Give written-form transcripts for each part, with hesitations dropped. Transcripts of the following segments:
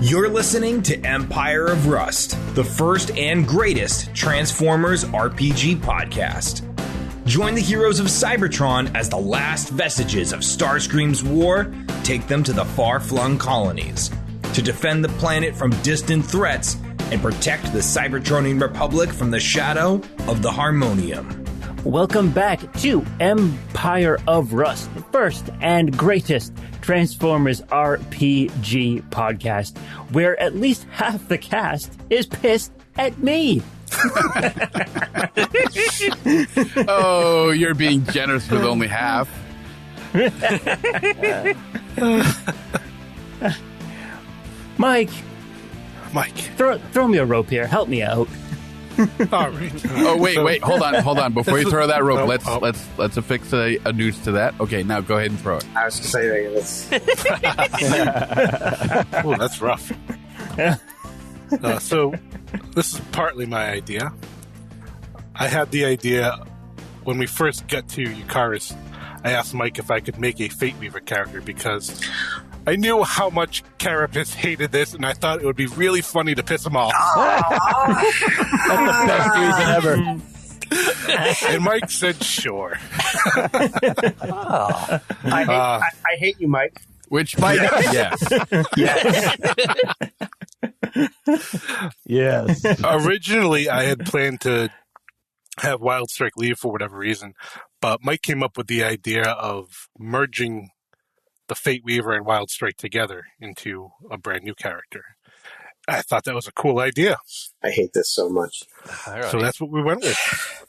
You're listening to Empire of Rust, the first and greatest Transformers RPG podcast. Join the heroes of Cybertron as the last vestiges of Starscream's war take them to the far-flung colonies to defend the planet from distant threats and protect the Cybertronian Republic from the shadow of the Harmonium. Welcome back to Empire of Rust, the first and greatest Transformers RPG podcast, where at least half the cast is pissed at me. Oh, you're being generous with only half. Mike, throw me a rope here. Help me out. All right. Oh, wait. Hold on. Before you throw that rope, let's affix a noose to that. Okay, now go ahead and throw it. I was just saying this. Oh, that's rough. So, this is partly my idea. I had the idea when we first got to Eucharis. I asked Mike if I could make a Fateweaver character because I knew how much Carapace hated this, and I thought it would be really funny to piss him off. That's the best reason ever. And Mike said, sure. I hate you, Mike. Which Mike? Yes. Yes. Originally, I had planned to have Wildstrike leave for whatever reason, but Mike came up with the idea of merging the Fateweaver and Wildstrike together into a brand new character. I thought that was a cool idea. I hate this so much. Right. So that's what we went with.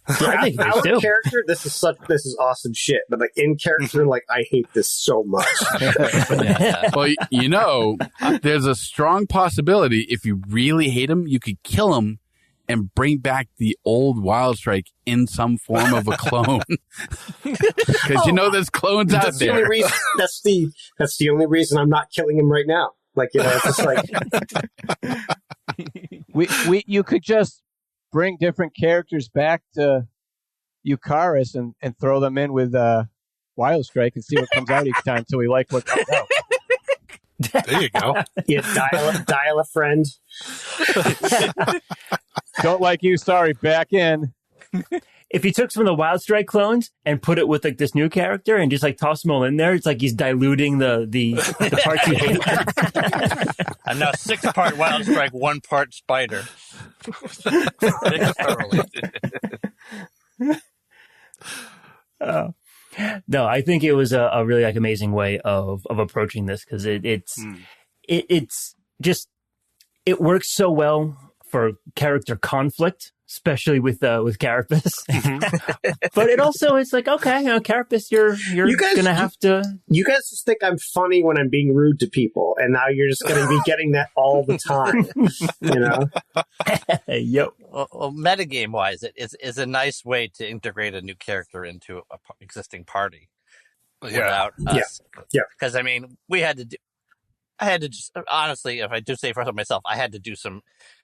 I think out too. of character, this is awesome shit. But like in character, like I hate this so much. Well, there's a strong possibility if you really hate him, you could kill him and bring back the old Wildstrike in some form of a clone. Because there's clones out there. The only reason, that's the only reason I'm not killing him right now. Like, it's just like you could just bring different characters back to Eucharis and throw them in with Wildstrike and see what comes out each time until we like what comes out. There you go. Yeah, dial a friend. Don't like you, sorry, back in. If he took some of the Wildstrike clones and put it with like this new character and just like toss them all in there, it's like he's diluting the parts you hate. I'm now 6-part Wildstrike, 1 part Spider. No, I think it was a really like amazing way of approaching this because it's just it works so well for character conflict, especially with Carapace. But it also is like, okay, Carapace, you're gonna have to. You guys just think I'm funny when I'm being rude to people, and now you're just gonna be getting that all the time. Yep. Well, metagame wise, it is a nice way to integrate a new character into an existing party without us. Yeah. Because I mean, I had to just honestly, if I do say for myself, I had to do some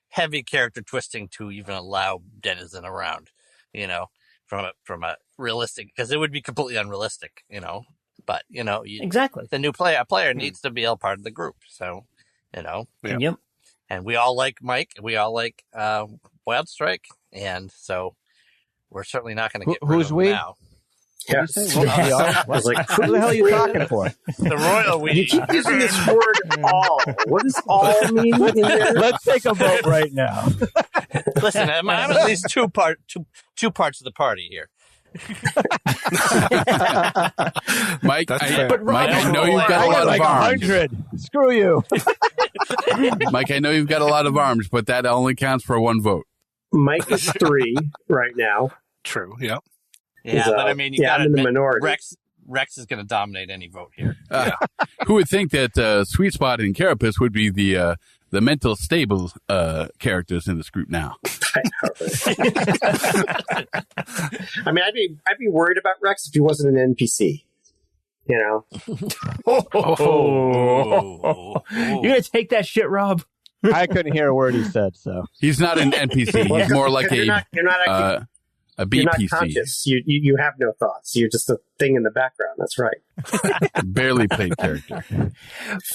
heavy character twisting to even allow Denizen around, from a realistic, because it would be completely unrealistic, but exactly, the new player needs to be a part of the group. So, Yep. And we all like Mike, and we all like Wildstrike, and so we're certainly not going to get rid of him now. Yeah. I was like, who the hell are you talking for? The royal we. You keep using this word "all." What does "all" mean in there? Let's take a vote right now. Listen, I'm at least two parts of the party here. Mike, I know you've got a lot of arms. 100. Screw you. Mike, I know you've got a lot of arms, but that only counts for 1 vote. Mike is 3 right now. True, yep. Yeah, but I mean, I'm in the minority. Rex is going to dominate any vote here. Who would think that Sweet Spot and Carapace would be the mental stable characters in this group now? I mean, I'd be worried about Rex if he wasn't an NPC. You're gonna take that shit, Rob? I couldn't hear a word he said, so he's not an NPC. He's more like you're not A You're not BPC. conscious. You have no thoughts. You're just a thing in the background. That's right. Barely played character.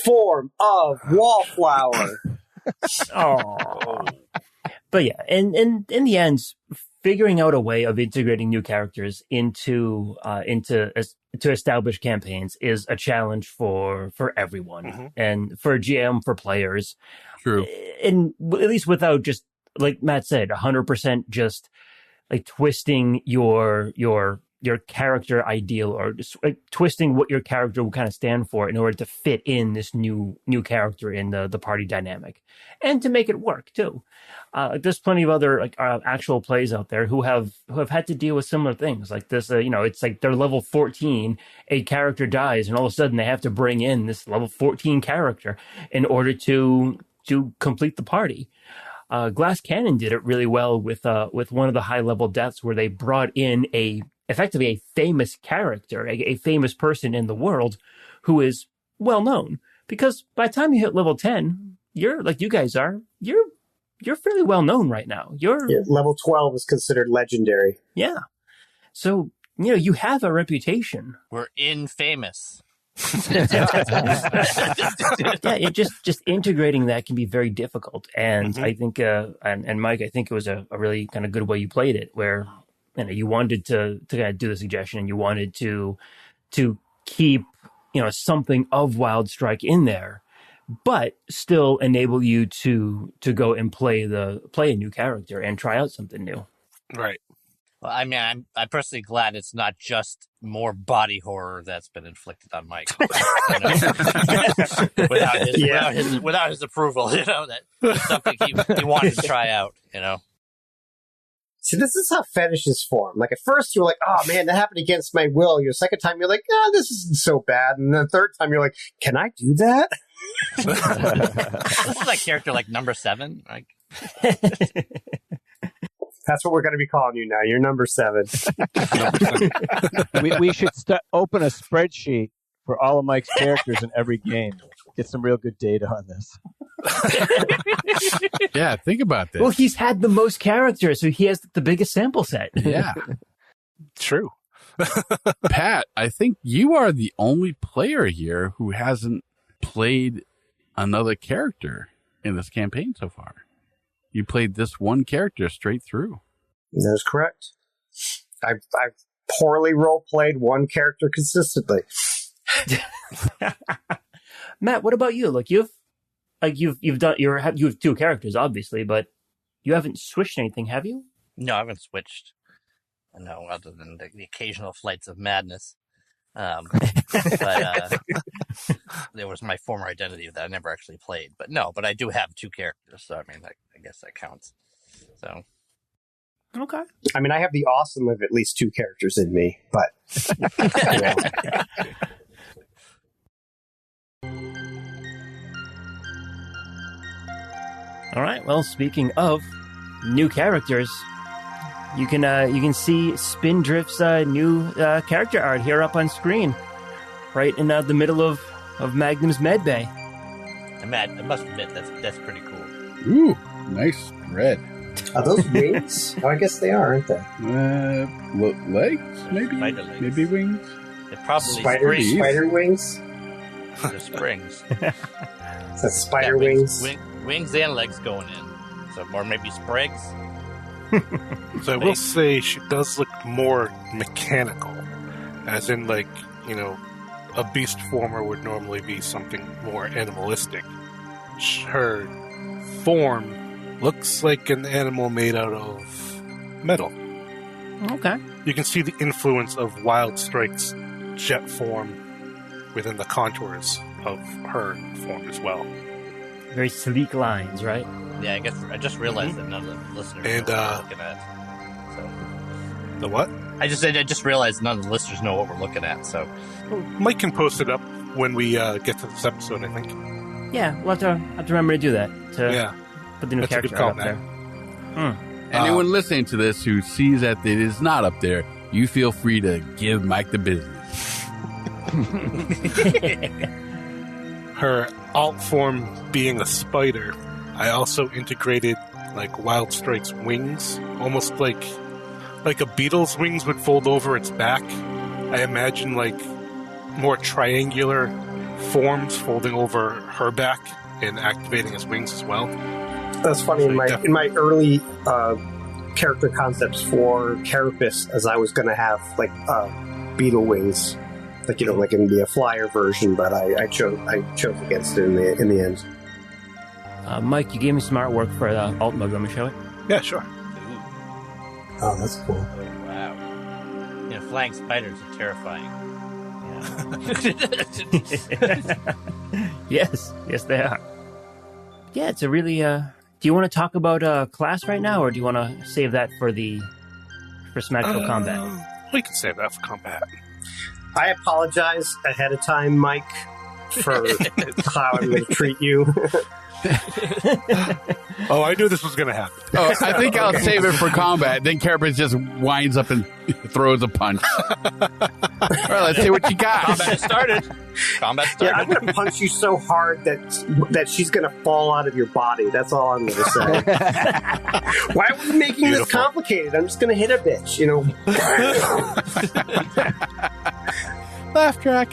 Form of wallflower. Oh. But yeah, and in the end, figuring out a way of integrating new characters into established campaigns is a challenge for everyone, and for GM, for players. True. And at least without just, like Matt said, 100% just like twisting your character ideal, or just like twisting what your character will kind of stand for in order to fit in this new character in the party dynamic, and to make it work too. There's plenty of other actual plays out there who have had to deal with similar things like this. It's like they're level 14, a character dies, and all of a sudden they have to bring in this level 14 character in order to complete the party. Glass Cannon did it really well with one of the high level deaths, where they brought in effectively a famous character, a famous person in the world who is well known. Because by the time you hit level 10, you're like you guys are, you're fairly well known right now. Level 12 is considered legendary. Yeah. So, you have a reputation. We're infamous. Yeah, just integrating that can be very difficult, and I think and Mike, I think it was a really kind of good way you played it, where you wanted to kind of do the suggestion, and you wanted to keep something of Wildstrike in there, but still enable you to go and play a new character and try out something new. Right. Well, I mean, I'm personally glad it's not just more body horror that's been inflicted on Mike without his approval. That's something he wanted to try out. See, this is how fetishes form. Like, at first you're like, oh man, that happened against my will. Your second time you're like, oh, this isn't so bad. And the third time you're like, can I do that? This is like character like number 7. Like, that's what we're going to be calling you now. You're number 7. we should open a spreadsheet for all of Mike's characters in every game. Get some real good data on this. Yeah, think about this. Well, he's had the most characters, so he has the biggest sample set. Yeah. True. Pat, I think you are the only player here who hasn't played another character in this campaign so far. You played this one character straight through. That is correct. I've poorly role-played one character consistently. Matt, what about you? Like you have 2 characters, obviously, but you haven't switched anything, have you? no, I haven't switched. No, other than the occasional flights of madness. But there was my former identity that I never actually played. But I do have 2 characters, so I mean, I guess that counts. So. Okay. I mean, I have the awesome of at least 2 characters in me, but. All right. Well, speaking of new characters, you can see Spindrift's new character art here up on screen, right in the middle of Magnum's med bay. I must admit that's pretty cool. Ooh, nice red. Are those wings? Oh, I guess they are, aren't they? Legs, maybe? Spider legs. Maybe wings? It probably Spider wings? the springs. Is that spider wings? Wings and legs going in. So, or maybe sprigs. So I will say she does look more mechanical, as in a beast former would normally be something more animalistic. Her form looks like an animal made out of metal. Okay. You can see the influence of Wildstrike's jet form within the contours of her form as well. Very sleek lines, right? Yeah, I guess I just realized that none of the listeners And, know what we're looking at. So. The what? I just realized none of the listeners know what we're looking at. So Mike can post it up when we get to this episode, I think. Yeah, we'll have to remember to do that. To put the new That's a good character call, up there. Anyone listening to this who sees that it is not up there, you feel free to give Mike the business. Her alt form being a spider, I also integrated Wildstrike's wings, almost like like a beetle's wings would fold over its back. I imagine like more triangular forms folding over her back and activating his wings as well. That's funny. In my early character concepts for Carapace, as I was going to have like beetle wings, like like in the flyer version, but I chose against it in the end. Mike, you gave me some artwork for alt mode. Want me to show it? Yeah, sure. Oh, that's cool. Oh, wow. Flying spiders are terrifying. Yes, they are. Yeah, it's a really. Do you want to talk about class right now, or do you want to save that for Smackville combat? We can save that for combat. I apologize ahead of time, Mike, for how I'm going to treat you. Oh, I knew this was going to happen. Oh, I think I'll save it for combat. Then Carapace just winds up and throws a punch. All right, let's see what you got. Combat started. Yeah, I'm going to punch you so hard that she's going to fall out of your body. That's all I'm going to say. Why are we making this complicated? I'm just going to hit a bitch, Laugh track.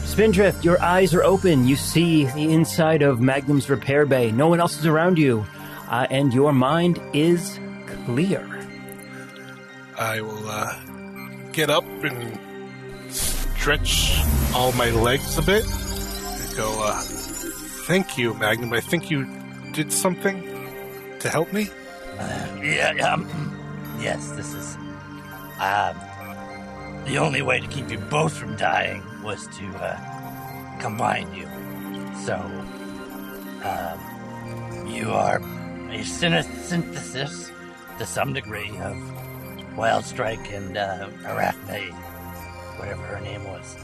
Spindrift, your eyes are open. You see the inside of Magnum's repair bay. No one else is around you, and your mind is clear. I will get up and stretch all my legs a bit and go, thank you, Magnum. I think you did something to help me? Yes, this is... the only way to keep you both from dying was to combine you. So, you are a synthesis, to some degree, of Wildstrike and Airachnid, whatever her name was.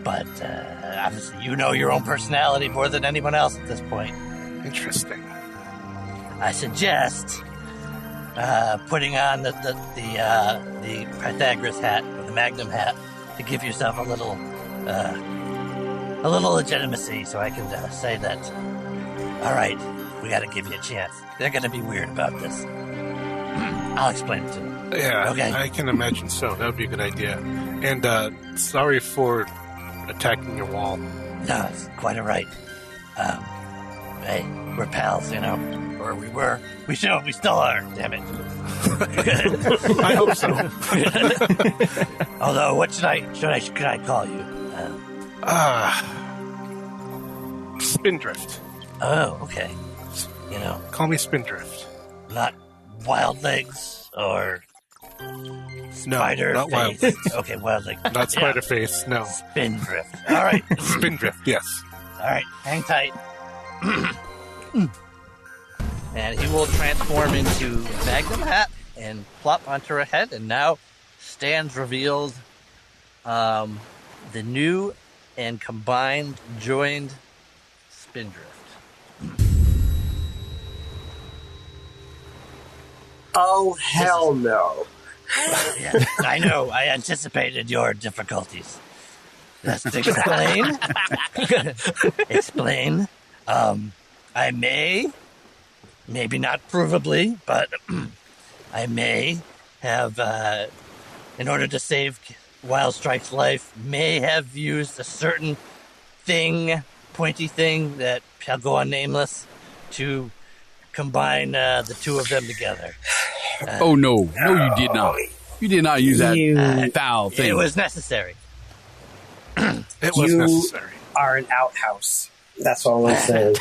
But obviously you know your own personality more than anyone else at this point. Interesting. I suggest putting on the Pythagoras hat, or the Magnum hat, to give yourself a little legitimacy, so I can say that, all right, we got to give you a chance. They're going to be weird about this. I'll explain it to them. Yeah, okay. I can imagine so. That would be a good idea. And sorry for attacking your wall. No, it's quite all right. Hey, we're pals, or we were. We still are. Damn it. I hope so. Although, what should I call you? Spindrift. Oh, okay. Call me Spindrift. Not Wild Legs or Spider not Face. Wild Legs. Okay, Wild Legs. Not Spider Face, no. Spindrift. All right. Spindrift, yes. All right, hang tight. And he will transform into Magnum Hat and plop onto her head, and now stands revealed the new and combined, joined Spindrift. Oh, hell no. Yeah, I know. I anticipated your difficulties. Let's explain. I may, maybe not provably, but I may have, in order to save Wildstrike's life, may have used a certain pointy thing that shall go on nameless, to combine the two of them together. Oh, no. No, you did not. You did not use that foul thing. It was necessary. It was necessary. You are an outhouse. That's all I'm saying.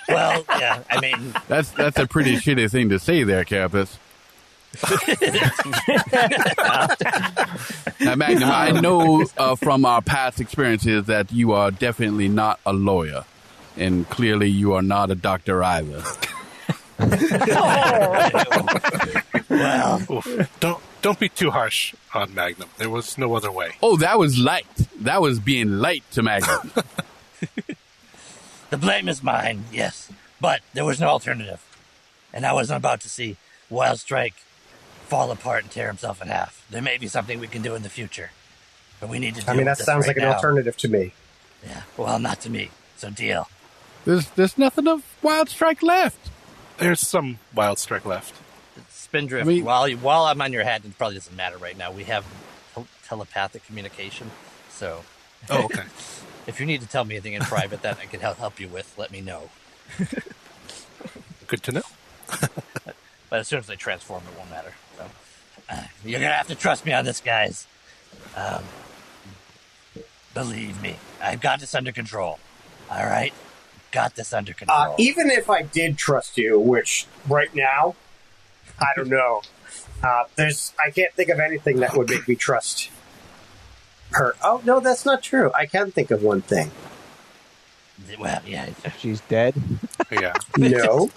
Well, yeah, I mean... That's a pretty shitty thing to say there, Carapace. Now, Magnum, I know from our past experiences that you are definitely not a lawyer. And clearly you are not a doctor either. Well... Don't be too harsh on Magnum. There was no other way. Oh, that was light. That was being light to Magnum. The blame is mine, yes. But there was no alternative. And I wasn't about to see Wildstrike fall apart and tear himself in half. There may be something we can do in the future. But we need to do that sounds like an alternative to me. Yeah, well, not to me. So deal. There's nothing of Wildstrike left. There's some Wildstrike left. Spindrift, I mean- while I'm on your head, it probably doesn't matter right now. We have telepathic communication, so Oh, okay. if you need to tell me anything in private that I can help you with, let me know. Good to know. But as soon as I transform, it won't matter. So you're gonna have to trust me on this, guys. Believe me, I've got this under control. All right, got this under control. Even if I did trust you, which right now, I don't know. I can't think of anything that would make me trust her. Oh no, that's not true. I can think of one thing. Well, yeah. She's dead. Yeah. No.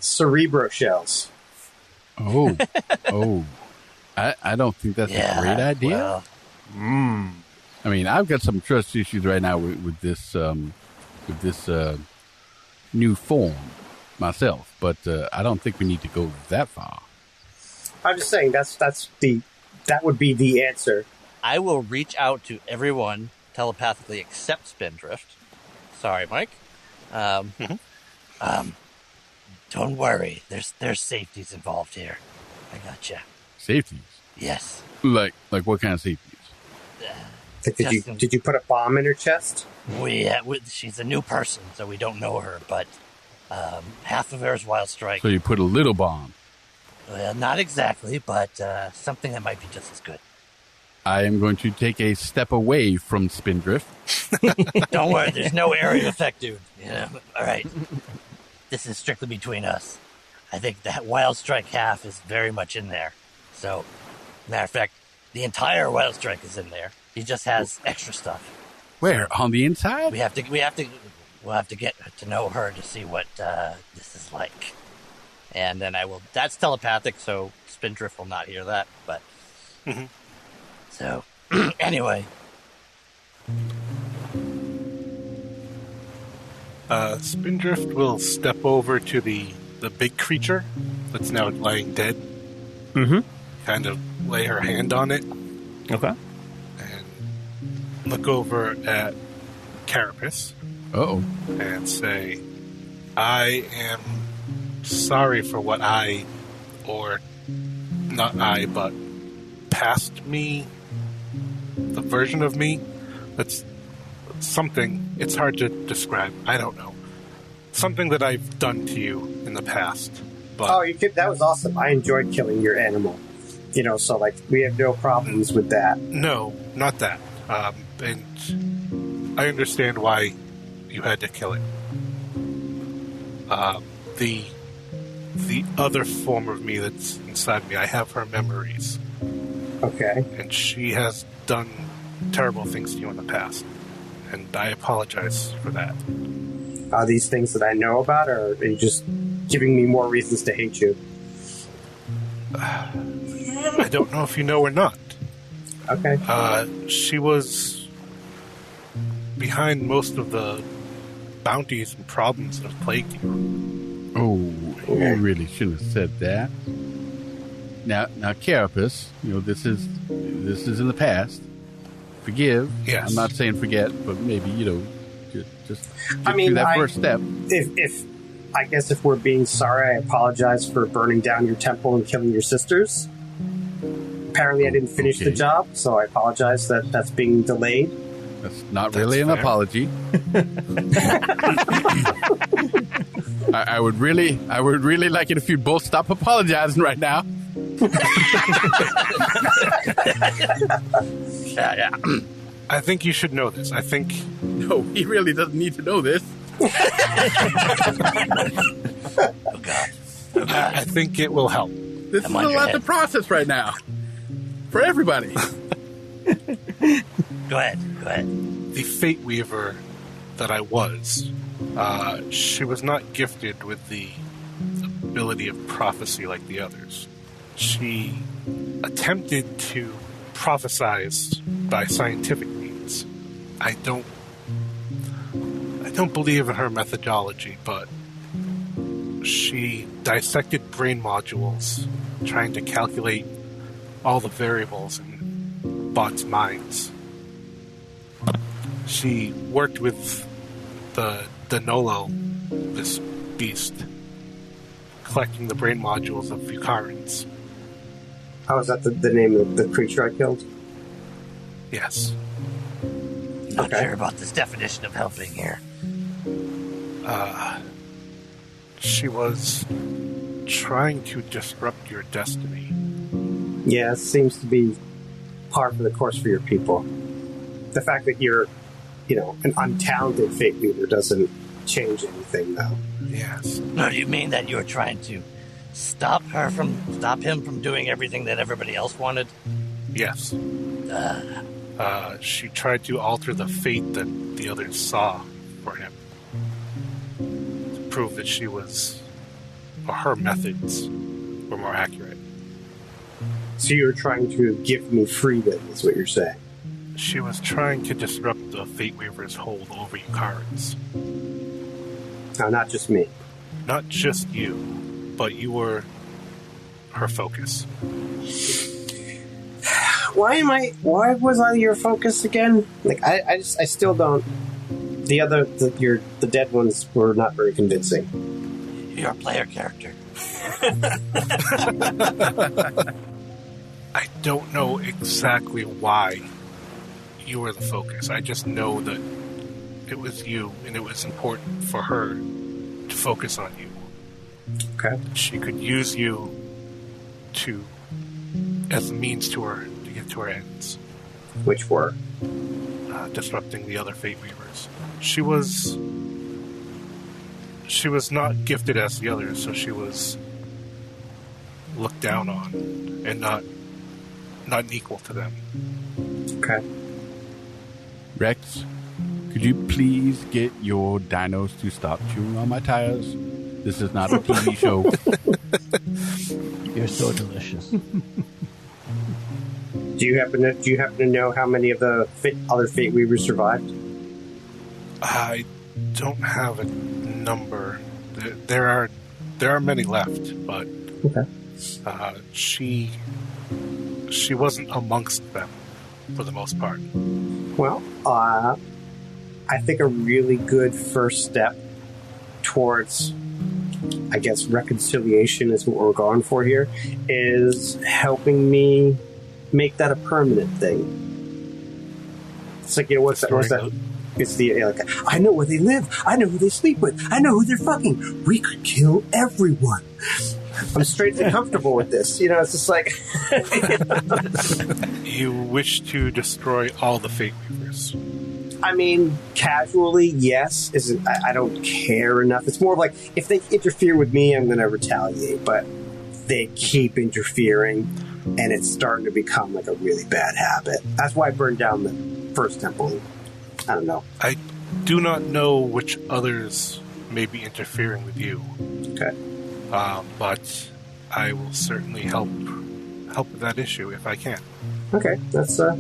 Cerebro shells. Oh. I don't think that's a great idea. Well, I mean, I've got some trust issues right now with this new form myself, but I don't think we need to go that far. I'm just saying that would be the answer. I will reach out to everyone telepathically except Spindrift. Sorry, Mike. Don't worry. There's safeties involved here. I gotcha. Safeties? Yes. Like what kind of safeties? Did you put a bomb in her chest? She's a new person, so we don't know her, but half of her is Wildstrike. So you put a little bomb. Well, not exactly, but something that might be just as good. I am going to take a step away from Spindrift. Don't worry, there's no area effect, dude. Yeah, all right. This is strictly between us. I think that Wildstrike half is very much in there. So, matter of fact, the entire Wildstrike is in there. He just has extra stuff. Where? On the inside? We'll have to get to know her to see what this is like. And then that's telepathic, so Spindrift will not hear that, but... Mm-hmm. So, anyway. Spindrift will step over to the big creature that's now lying dead. Mm-hmm. Kind of lay her hand on it. Okay. And look over at Carapace. Uh-oh. And say, I am sorry for what not I, but past me, the version of me, that's something, it's hard to describe, I don't know. Something that I've done to you in the past. But that was awesome. I enjoyed killing your animal. So we have no problems with that. No, not that. And I understand why you had to kill it. The other form of me that's inside me, I have her memories. Okay. And she has done terrible things to you in the past. And I apologize for that. Are these things that I know about, or are you just giving me more reasons to hate you? I don't know if you know or not. Okay. She was behind most of the bounties and problems that have plagued you. Oh, you really shouldn't have said that. Now, Carapace, this is in the past. Forgive. Yes. I'm not saying forget, but maybe just get through that first step. If we're being sorry, I apologize for burning down your temple and killing your sisters. Apparently, I didn't finish the job, so I apologize that that's being delayed. That's not really an apology. I would really like it if you'd both stop apologizing right now. Yeah. I think you should know this. No, he really doesn't need to know this. Oh, God. I think it will help. This is a lot to process right now. For everybody. Go ahead. The Fateweaver that I was, she was not gifted with the ability of prophecy like the others. She attempted to prophesize by scientific means. I don't believe in her methodology, but she dissected brain modules, trying to calculate all the variables in bots' minds. She worked with the Danolo, this beast, collecting the brain modules of Fukarans. Oh, is that the name of the creature I killed? Yes. Not sure about this definition of helping here. She was trying to disrupt your destiny. Yeah, it seems to be par for the course for your people. The fact that you're, an untalented Fateweaver doesn't change anything, though. Yes. No, do you mean that you were trying to stop him from doing everything that everybody else wanted? Yes. She tried to alter the fate that the others saw for him. To prove that her methods were more accurate. So you're trying to give me freedom, is what you're saying? She was trying to disrupt the Fateweaver's hold over Yukarans. No, not just me. Not just you, but you were her focus. Why was I your focus again? Like, I still don't. The dead ones were not very convincing. You're a player character. I don't know exactly why you were the focus. I just know that it was you, and it was important for her to focus on you. Okay. She could use you as a means to get to her ends. Which were? Disrupting the other Fateweavers. She was not gifted as the others, so she was looked down on and not equal to them. Okay. Rex, could you please get your dinos to stop chewing on my tires? This is not a TV show. You're so delicious. Do you happen to know how many of the other Fateweavers survived? I don't have a number. There are many left, but okay. She wasn't amongst them for the most part. Well, I think a really good first step towards, I guess, reconciliation is what we're going for here, is helping me make that a permanent thing. It's like, what's that? It's I know where they live. I know who they sleep with. I know who they're fucking. We could kill everyone. I'm straightly comfortable with this. It's just like... You wish to destroy all the Fateweavers. I mean, casually, yes. I don't care enough. It's more of like, if they interfere with me, I'm going to retaliate. But they keep interfering, and it's starting to become like a really bad habit. That's why I burned down the first temple. I don't know. I do not know which others may be interfering with you. Okay. But I will certainly help with that issue if I can. Okay, that's a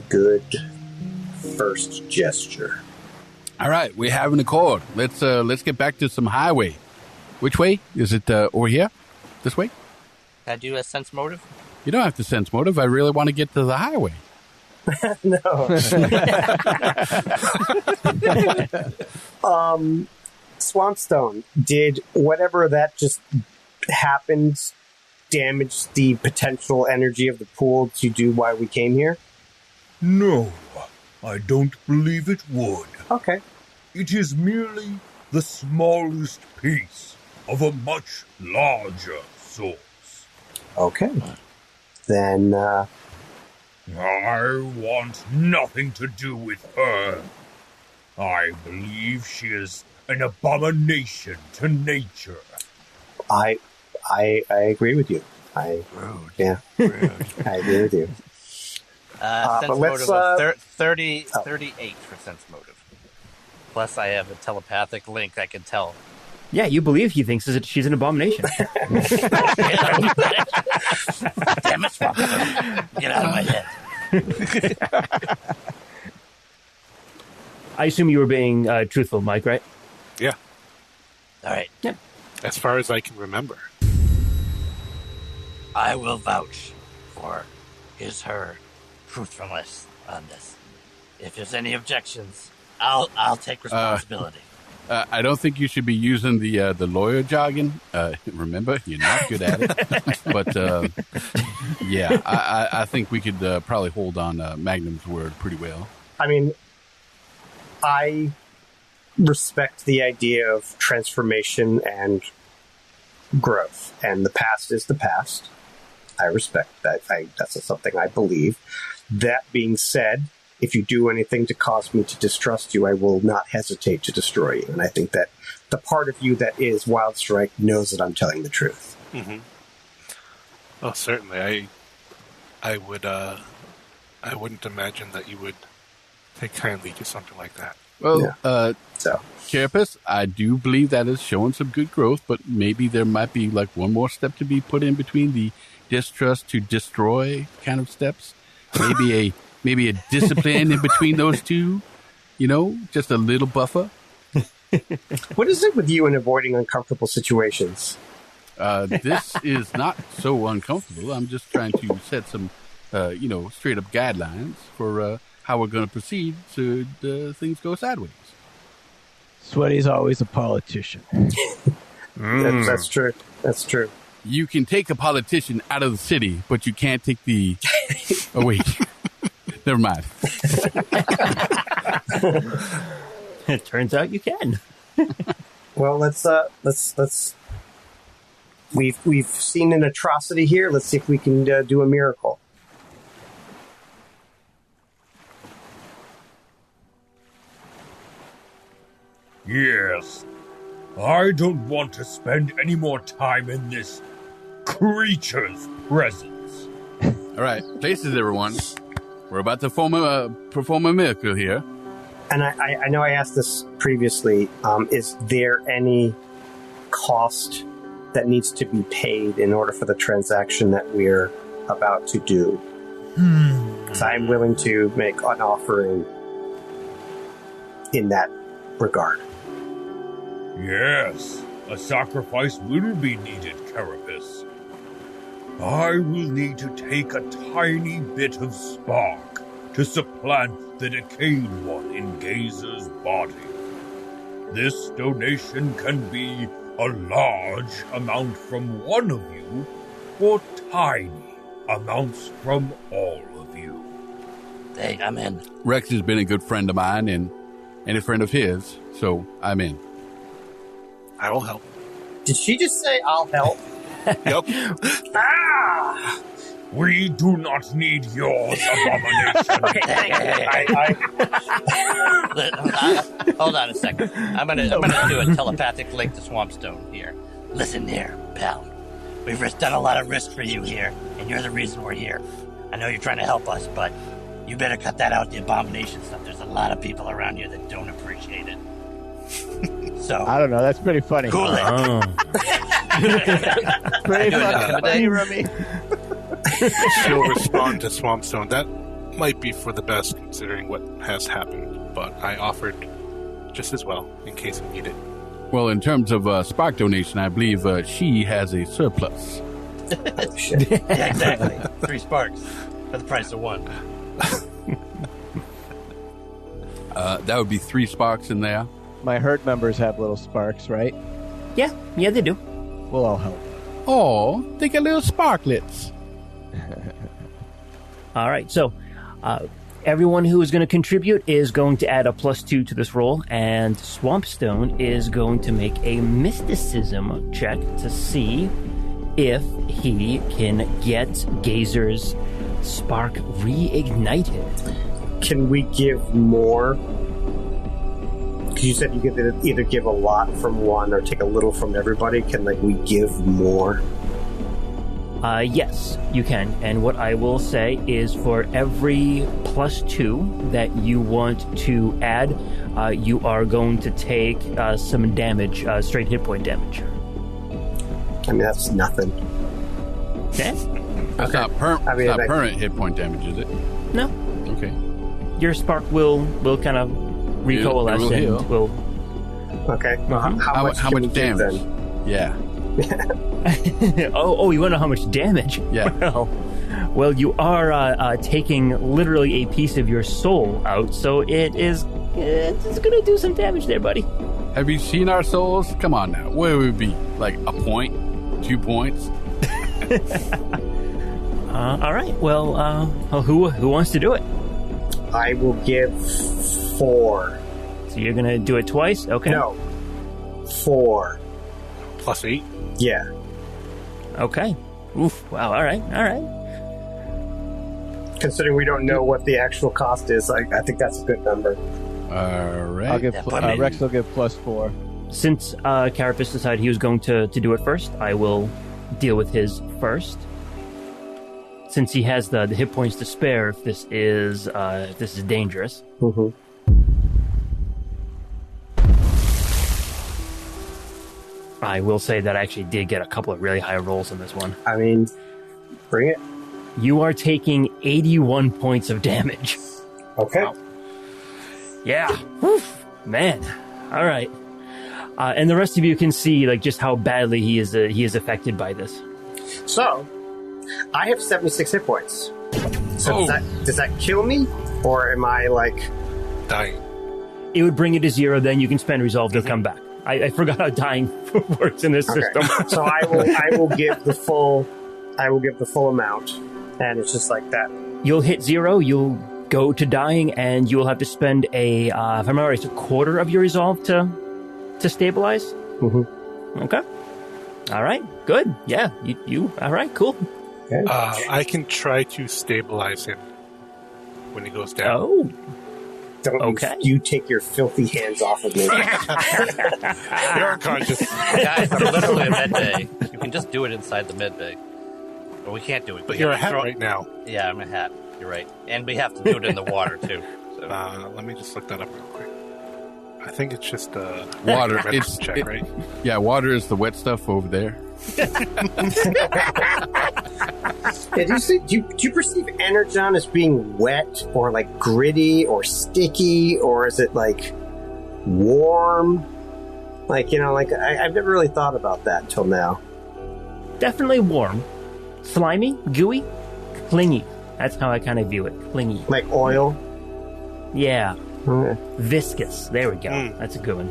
good first gesture. All right, we have an accord. Let's get back to some highway. Which way? Is it over here? This way? Can I do a sense motive? You don't have to sense motive. I really want to get to the highway. No. Swampstone, did whatever that just happened damage the potential energy of the pool to do why we came here? No, I don't believe it would. Okay. It is merely the smallest piece of a much larger source. Okay. Then, I want nothing to do with her. I believe she is an abomination to nature. I agree with you. Rude. Yeah. Rude. I agree with you. Sense motive of 38 for sense motive. Plus, I have a telepathic link. I can tell. Yeah, you believe he thinks she's an abomination. Damn it, Swamp. Get out of my head. I assume you were being truthful, Mike, right? Yeah. All right. Yep. As far as I can remember. I will vouch for her truthfulness on this. If there's any objections, I'll take responsibility. I don't think you should be using the lawyer jargon. Remember, you're not good at it. But yeah, I think we could probably hold on Magnum's word pretty well. I mean, I respect the idea of transformation and growth, and the past is the past. I respect that. That's something I believe. That being said, if you do anything to cause me to distrust you, I will not hesitate to destroy you. And I think that the part of you that is Wildstrike knows that I'm telling the truth. Mm-hmm. Oh, certainly. I wouldn't imagine that you would take kindly to something like that. Well, Carapace, I do believe that is showing some good growth, but maybe there might be like one more step to be put in between the distrust to destroy kind of steps. Maybe a discipline in between those two, just a little buffer. What is it with you in avoiding uncomfortable situations? This is not so uncomfortable. I'm just trying to set some, straight up guidelines for how we're going to proceed so things go sideways. Sweaty's always a politician. That's true. That's true. You can take a politician out of the city, but you can't take the... Oh, wait. Never mind. It turns out you can. Well, let's we've seen an atrocity here. Let's see if we can do a miracle. Yes. I don't want to spend any more time in this creature's presence. All right, places, everyone. We're about to perform a miracle here. And I know I asked this previously. Is there any cost that needs to be paid in order for the transaction that we're about to do? Because I'm willing to make an offering in that regard. Yes, a sacrifice will be needed, Carapace. I will need to take a tiny bit of spark to supplant the decayed one in Gazer's body. This donation can be a large amount from one of you, or tiny amounts from all of you. Hey, I'm in. Rex has been a good friend of mine and a friend of his, so I'm in. I will help. Did she just say I'll help? Yep. We do not need yours, abomination. Hold on a second. I'm gonna do a telepathic link to Swampstone here. Listen here, pal. We've done a lot of risk for you here, and you're the reason we're here. I know you're trying to help us, but you better cut that out, the abomination stuff. There's a lot of people around here that don't appreciate it. So I don't know. That's pretty funny. Cool it. Pretty funny, Remy. She'll respond to Swampstone. That might be for the best, considering what has happened. But I offered just as well, in case we need it. Well, in terms of spark donation, I believe she has a surplus. Yeah, exactly. 3 sparks for the price of 1. That would be 3 sparks in there. My herd members have little sparks, right? Yeah, they do. We'll all help. Oh, they get little sparklets. All right, so everyone who is going to contribute is going to add a +2 to this roll, and Swampstone is going to make a mysticism check to see if he can get Gazer's spark reignited. Can we give more? Because you said you could either give a lot from one or take a little from everybody. Can we give more? Yes, you can. And what I will say is for every +2 that you want to add, you are going to take some damage, straight hit point damage. I mean, that's nothing. Okay. That's not permanent hit point damage, is it? No. Okay. Your spark will kind of recoalesce and will... Okay. Well, how much damage? Then? Yeah. Oh, you want to know how much damage? Yeah. Well, you are taking literally a piece of your soul out, so it's going to do some damage there, buddy. Have you seen our souls? Come on now. What would it be? Like a point? 2 points? All right. Well, who wants to do it? I will give 4. So you're going to do it twice? Okay. No. 4. Plus 8? Yeah. Okay. Oof. Wow. All right. Considering we don't know what the actual cost is, I think that's a good number. All right. I'll give Rex will give +4. Since Carapace decided he was going to do it first, I will deal with his first. Since he has the hit points to spare, if this is dangerous. Mm-hmm. I will say that I actually did get a couple of really high rolls on this one. I mean, bring it. You are taking 81 points of damage. Okay. Wow. Yeah. Oof. Man. All right. And the rest of you can see like just how badly he is affected by this. So, I have 76 hit points. So does that kill me? Or am I, like... Dying. It would bring you to 0, then you can spend resolve to come back. I forgot how dying works in this system. So I will give the full amount, and it's just like that. You'll hit 0, you'll go to dying, and you'll have to spend if I remember right, it's a quarter of your resolve to stabilize. Mm-hmm. Okay. All right. Good. Yeah. You. All right. Cool. Okay. I can try to stabilize him when he goes down. Oh. Don't you take your filthy hands off of me. You're unconscious. Guys, I'm literally a med bay. You can just do it inside the med bay. But we can't do it. But you're a hat right now. Yeah, I'm a hat. You're right. And we have to do it in the water, too. So. Let me just look that up real quick. I think it's just water. It's check, right? Yeah, water is the wet stuff over there. Do you perceive Energon as being wet or like gritty or sticky, or is it like warm? Like, I've never really thought about that until now. Definitely warm. Slimy, gooey, clingy. That's how I kind of view it. Clingy. Like oil? Yeah. Okay. Viscous. There we go. That's a good one.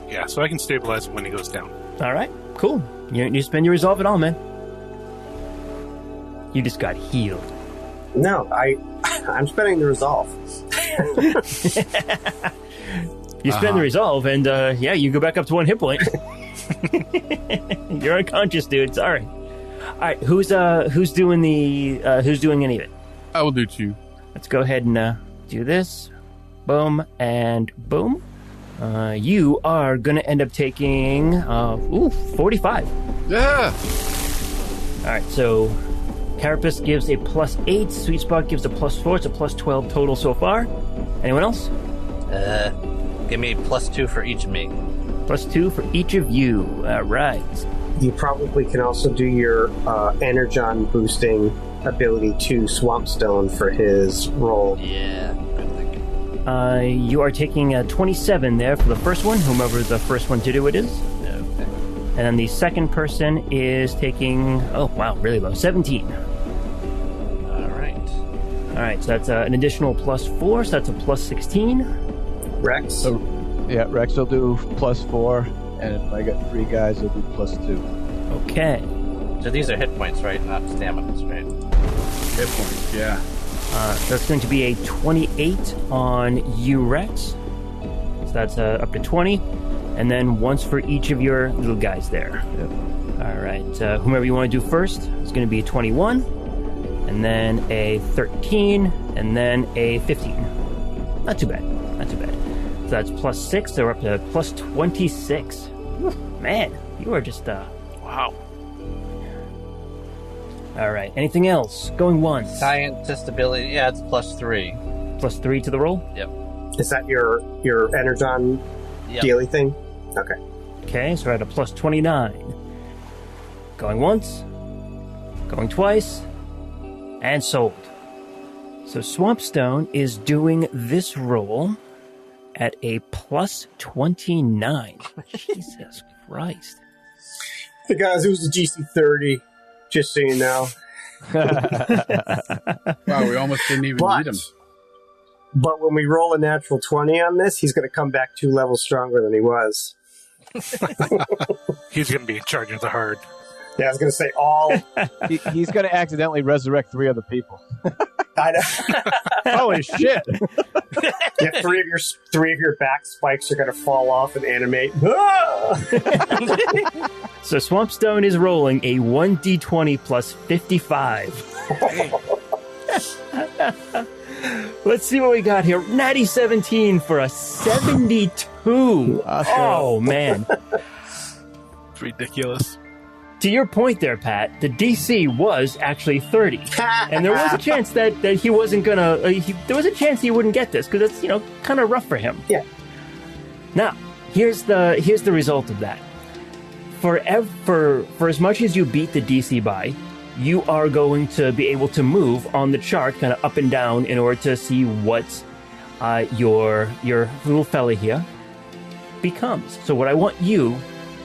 Yeah, so I can stabilize him when he goes down. All right. Cool. You spend your resolve at all, man. You just got healed. No, I'm spending the resolve. You spend the resolve, and you go back up to 1 hit point. You're unconscious, dude. Sorry. All right, who's doing any of it? I will do 2. Let's go ahead and do this. Boom and boom. You are going to end up taking 45. Yeah. All right, so Carapace gives a +8. Sweet Spot gives a +4. It's a +12 total so far. Anyone else? Give me +2 for each of me. +2 for each of you. All right. You probably can also do your Energon boosting ability to Swampstone for his roll. Yeah, good thinking. You are taking a 27 there for the first one, whomever the first one to do it is. Okay. And then the second person is taking, really low, 17. All right, so that's an additional +4, so that's a +16. Rex? So, yeah, Rex will do +4, and if I got 3 guys, he'll do +2. Okay. So these are hit points, right? Not stamina, right? Hit points, yeah. That's going to be a 28 on you, Rex. So that's up to 20. And then once for each of your little guys there. Yep. All right. Whomever you want to do first is going to be a 21. And then a 13. And then a 15. Not too bad. So that's +6. So we're up to +26. Whew, man, you are just... Wow. All right. Anything else? Going once. Scientist ability, yeah, it's +3. +3 to the roll? Yep. Is that your Energon dealy thing? Okay. Okay, so we're at a +29. Going once. Going twice. And sold. So Swampstone is doing this roll at a +29. Jesus Christ. Hey guys, it was the GC30. Just so you know. Wow, we almost didn't even need him. But when we roll a natural 20 on this, he's going to come back 2 levels stronger than he was. He's going to be in charge of the herd. Yeah, I was going to say all. He's going to accidentally resurrect 3 other people. I know. Holy shit! Yeah, three of your back spikes are going to fall off and animate. Ah! So Swampstone is rolling a 1d20 plus 55. Let's see what we got here. Natty 17 for a 72. Awesome. Oh, man. It's ridiculous. To your point there, Pat, the DC was actually 30. And there was a chance that he wasn't going to... there was a chance he wouldn't get this, because it's, kind of rough for him. Yeah. Now, here's the result of that. For as much as you beat the DC by, you are going to be able to move on the chart kind of up and down in order to see what your little fella here becomes. So what I want you,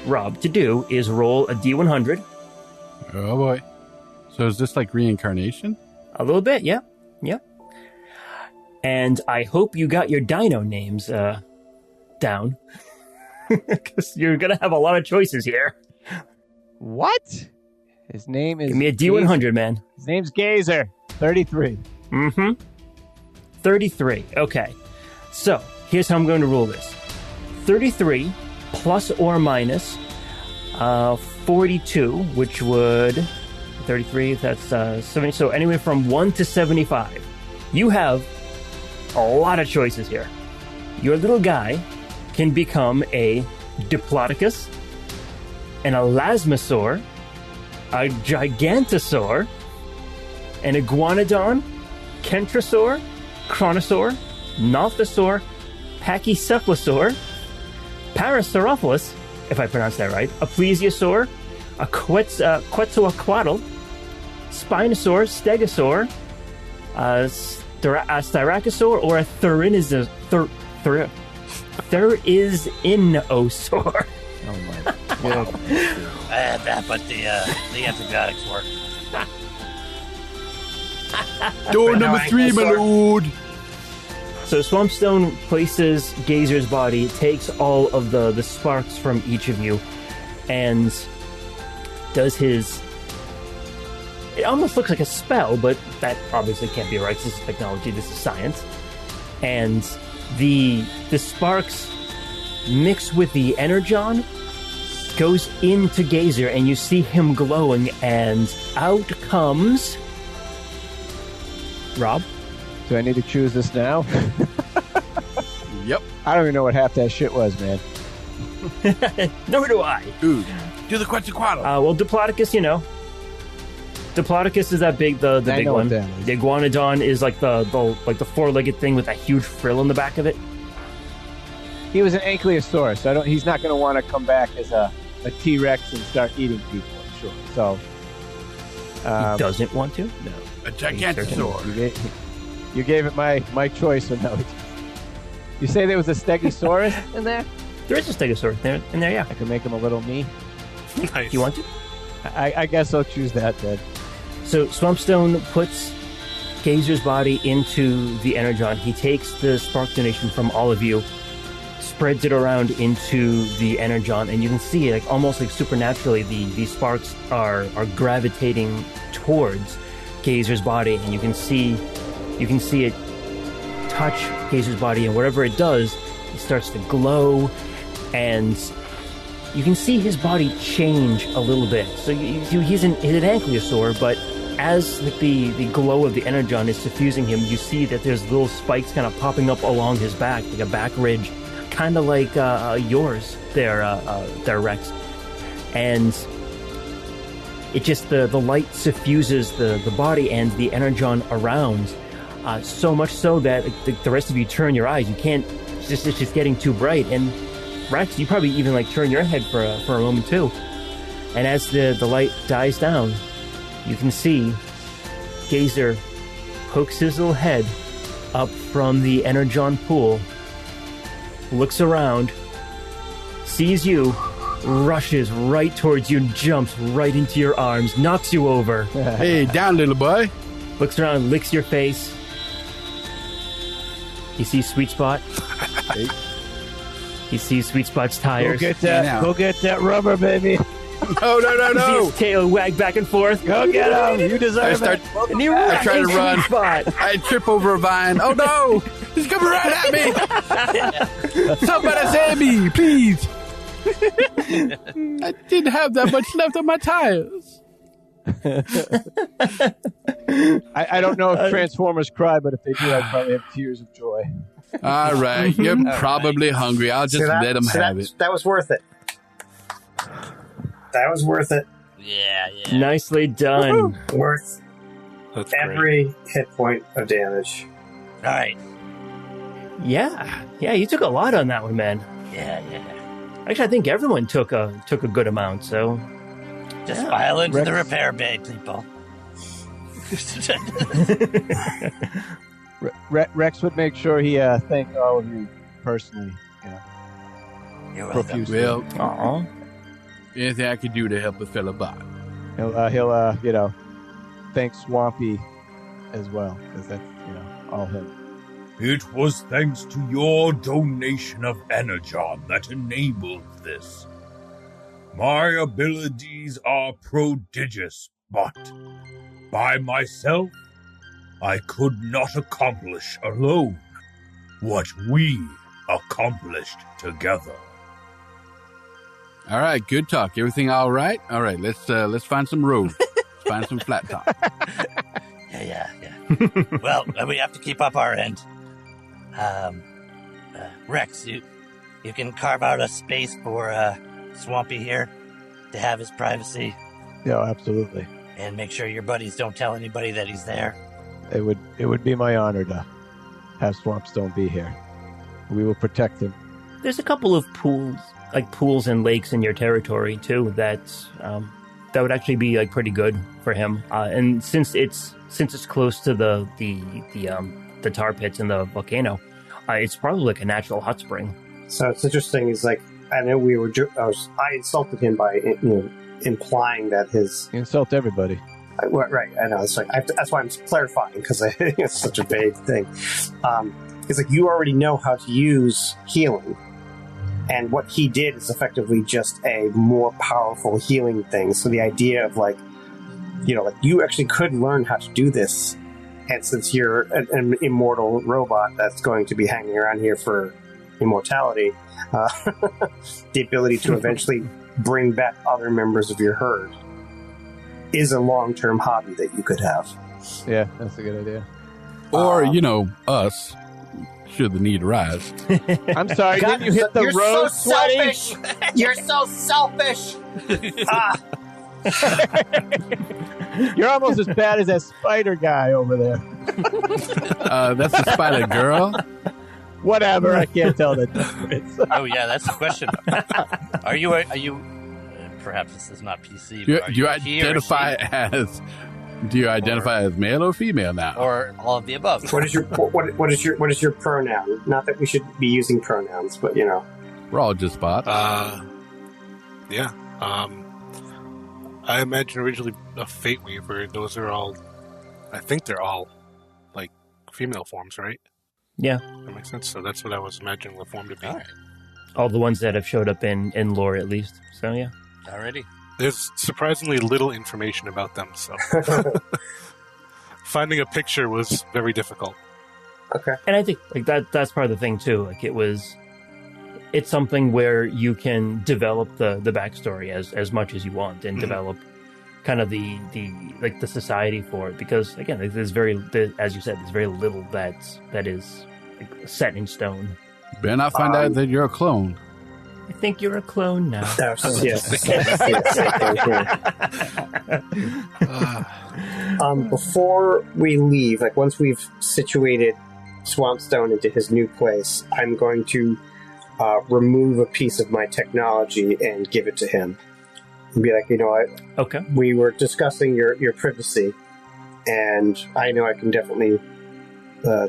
Rob, to do is roll a D100. Oh boy. So is this like reincarnation? A little bit, yeah. Yeah. And I hope you got your dino names down. Because you're going to have a lot of choices here. What? His name is... Give me a D100, man. His name's Gazer. 33. Mm-hmm. 33. Okay. So, here's how I'm going to rule this. 33 plus or minus 42, which would... 33, that's 70. So, anywhere from 1 to 75. You have a lot of choices here. Your little guy can become a Diplodocus, an Elasmosaur, a Gigantosaur, an Iguanodon, Kentrosaur, Chronosaur, Nothosaur, Pachycephalosaur, Parasaurophilus, if I pronounced that right, a Plesiosaur, a Quetzalcoatl, Spinosaur, Stegosaur, a Styracosaur, or a Therizinosaur. Oh my god. But the antibiotics work. Door number 3, my lord. So Swampstone places Gazer's body, takes all of the sparks from each of you, and does his... It almost looks like a spell, but that obviously can't be right. This is technology, this is science. And the sparks mix with the energon, goes into Gazer, and you see him glowing, and out comes... Rob? Do I need to choose this now? Yep. I don't even know what half that shit was, man. Nor do I. Ooh. Do the Quetzalcoatl. Well, Diplodocus, Diplodocus is that big, the I big know one. what that is. The Iguanodon is like the four-legged thing with that huge frill in the back of it. He was an Ankylosaurus, so he's not going to want to come back as a T-Rex and start eating people, I'm sure. So, He doesn't want to? No. A Gigantosaur. You gave it my choice, so no. You say there was a Stegosaurus in there? There is a Stegosaurus in there, yeah. I can make him a little me. Nice. You want to? I guess I'll choose that then. So Swampstone puts Gazer's body into the energon. He takes the spark donation from all of you, spreads it around into the energon, and you can see, like almost like supernaturally, the sparks are gravitating towards Gazer's body, and you can see it touch Gazer's body, and whatever it does, it starts to glow, and you can see his body change a little bit. So he's an Ankylosaur, but as the glow of the energon is suffusing him, you see that there's little spikes kind of popping up along his back, like a back ridge, kind of like yours there, Rex. And it just, the light suffuses the body and the energon around, so much so that the rest of you turn your eyes. You can't, it's just getting too bright. And Rex, you probably even like turn your head for a moment too. And as the light dies down, you can see Gazer pokes his little head up from the energon pool, looks around, sees you, rushes right towards you, and jumps right into your arms, knocks you over. Hey, down, little boy. Looks around, licks your face. You see Sweet Spot. Hey. He sees Sweet Spot's tires. Go get that. Go get that rubber, baby. No. You see his tail wag back and forth. Go get him. You deserve it. And he I try to Sweet run. Spot. I trip over a vine. Oh no! He's coming right at me! Somebody save me, please! I didn't have that much left on my tires. I don't know if Transformers cry, but if they do, I'd probably have tears of joy. All right, you're probably hungry. I'll just let him have it. That was worth it. That was worth it. Yeah. Nicely done. Worth That's every hit point of damage. All right. Yeah, you took a lot on that one, man. Yeah. Actually, I think everyone took a good amount. So Just file into the repair bay, people. Rex would make sure he thanked all of you personally. You're welcome. Well, anything I could do to help a fella by. He'll thank Swampy as well, because that's all him. It was thanks to your donation of energon that enabled this. My abilities are prodigious, but by myself, I could not accomplish alone what we accomplished together. All right, good talk. Everything all right? All right, let's find some road. Let's find some flat top. Yeah. Well, we have to keep up our end. Rex, you can carve out a space for Swampy here to have his privacy. Yeah, absolutely. And make sure your buddies don't tell anybody that he's there. It would be my honor to have Swampstone be here. We will protect him. there's a couple of pools and lakes in your territory too that would actually be like pretty good for him. And since it's close to the tar pits and the volcano, it's probably like a natural hot spring. So it's interesting. Is like I know I insulted him by implying that his insult everybody. Right, I know. It's like that's why I'm clarifying because it's such a vague thing. It's like you already know how to use healing, and what he did is effectively just a more powerful healing thing. So the idea of you actually could learn how to do this, and since you're an immortal robot that's going to be hanging around here for immortality, the ability to eventually bring back other members of your herd is a long-term hobby that you could have. Yeah, that's a good idea. Or, us, should the need arise. I'm sorry, didn't you hit the road, so selfish! You're so selfish! You're almost as bad as that spider guy over there. That's the spider girl? Whatever, I can't tell the difference. Oh, yeah, that's the question. Are you... Perhaps this is not PC. Do you identify as male or female now, or all of the above? What is your pronoun? Not that we should be using pronouns, but we're all just bots. Yeah. I imagine originally a Fateweaver. Those are all. I think they're all like female forms, right? Yeah, that makes sense. So that's what I was imagining the form to be. All the ones that have showed up in lore, at least. So yeah. Already. There's surprisingly little information about them, so finding a picture was very difficult. Okay. And I think that's part of the thing too. It's something where you can develop the backstory as much as you want and develop kind of the society for it, because again, as you said, there's very little that is set in stone. You better not find out that you're a clone. I think you're a clone now. Yes. Before we leave, once we've situated Swampstone into his new place, I'm going to remove a piece of my technology and give it to him. And be like, okay. We were discussing your privacy, and I know I can definitely.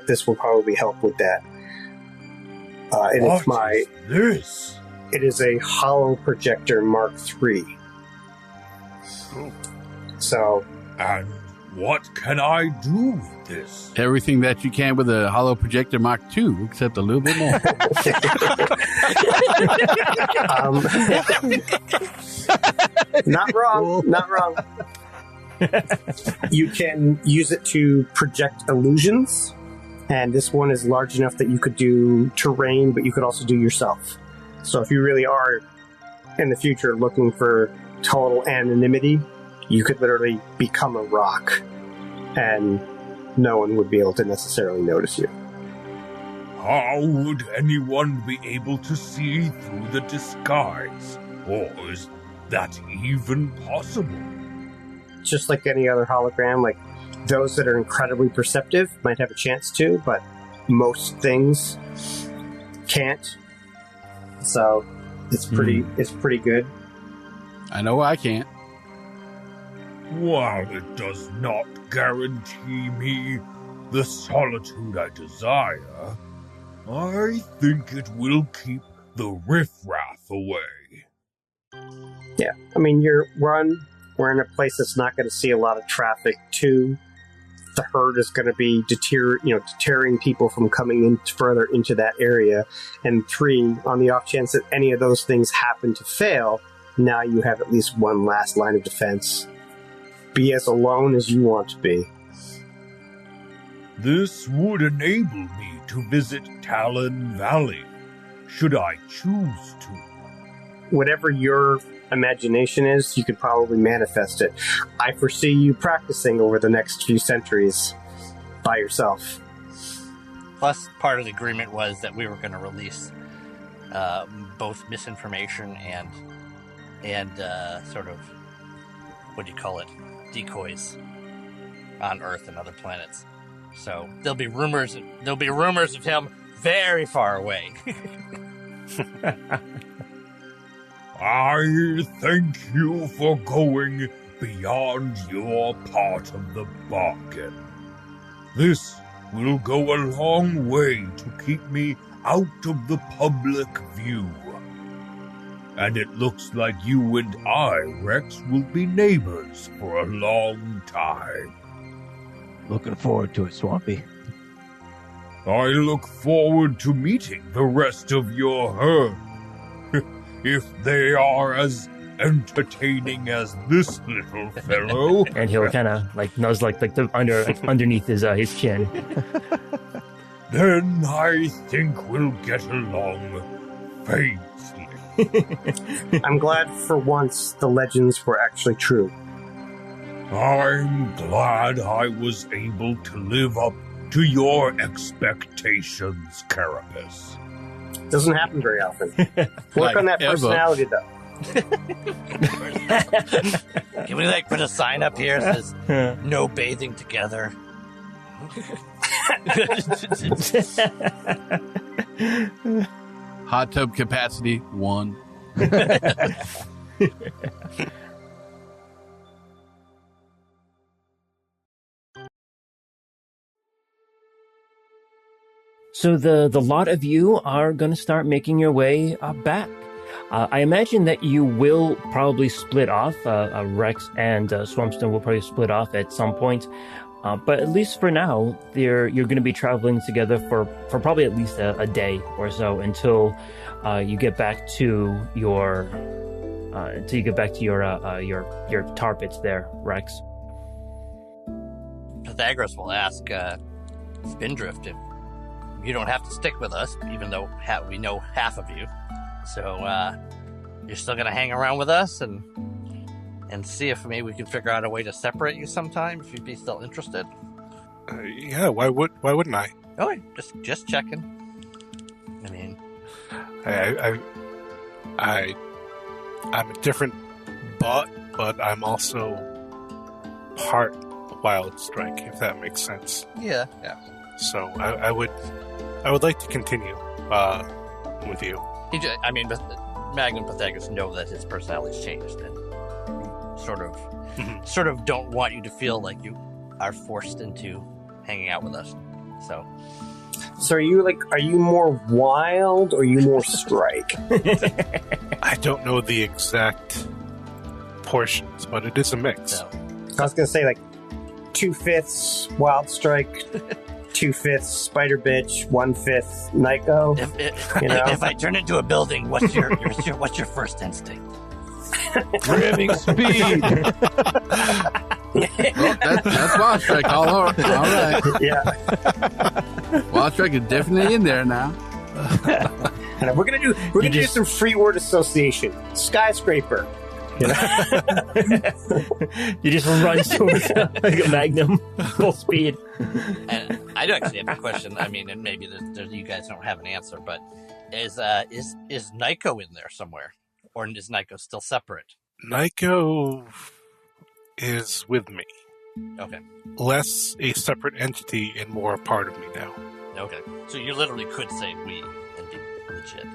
This will probably help with that. And What it's my. is this? It is a hollow projector Mark III. So, And What can I do with this? Everything that you can with a hollow projector Mark II, except a little bit more. Not wrong. Not wrong. You can use it to project illusions, and this one is large enough that you could do terrain, but you could also do yourself. So if you really are in the future looking for total anonymity, you could literally become a rock, and no one would be able to necessarily notice you. How would anyone be able to see through the disguise? Or is that even possible? Just like any other hologram, like those that are incredibly perceptive might have a chance to, but most things can't. So it's pretty good. I know I can't. While it does not guarantee me the solitude I desire, I think it will keep the riffraff away. Yeah, I mean, we're in a place that's not going to see a lot of traffic. 2, the herd is going to be deterring people from coming in further into that area. And 3, on the off chance that any of those things happen to fail, now you have at least one last line of defense. Be as alone as you want to be. This would enable me to visit Talon Valley, should I choose to. Whatever your imagination is, you could probably manifest it. I foresee you practicing over the next few centuries by yourself. Plus, part of the agreement was that we were going to release both misinformation and sort of, what do you call it, decoys on Earth and other planets. So there'll be rumors of him very far away. I thank you for going beyond your part of the bargain. This will go a long way to keep me out of the public view. And it looks like you and I, Rex, will be neighbors for a long time. Looking forward to it, Swampy. I look forward to meeting the rest of your herd. If they are as entertaining as this little fellow. And he'll kind of nose underneath his chin. Then I think we'll get along famously. I'm glad for once the legends were actually true. I'm glad I was able to live up to your expectations, Carapace. Doesn't happen very often. Work on that personality, though. Can we put a sign up here that says "No bathing together"? Hot tub capacity 1. So the lot of you are going to start making your way back. I imagine that you will probably split off. Rex and Swampstone will probably split off at some point. But at least for now, you're going to be traveling together for probably at least a day or so until you get back to your tar pits there, Rex. Pythagoras will ask Spindrift if you don't have to stick with us, even though we know half of you. So you're still going to hang around with us and see if maybe we can figure out a way to separate you sometime if you'd be still interested. Yeah, why wouldn't I? Oh, just checking. I mean, I'm a different bot, but I'm also part Wildstrike, if that makes sense. Yeah. So I would like to continue with you. Magnum Pythagoras know that his personality's changed and sort of don't want you to feel like you are forced into hanging out with us. So are you more wild or are you more strike? I don't know the exact portions, but it is a mix. No. I was going to say, 2/5 Wildstrike, 2/5 Spider Bitch, 1/5 Nyco. If I turn into a building, what's your first instinct? Ramming speed. That's Wildstrike all over. All right. Yeah. Wildstrike is definitely in there now. And we're gonna do some free word association. Skyscraper. You just run towards like a magnum, full speed. And I do actually have a question. I mean, and maybe you guys don't have an answer, but is Nyco in there somewhere, or is Nyco still separate? Nyco is with me. Okay. Less a separate entity and more a part of me now. Okay. So you literally could say we and be legit.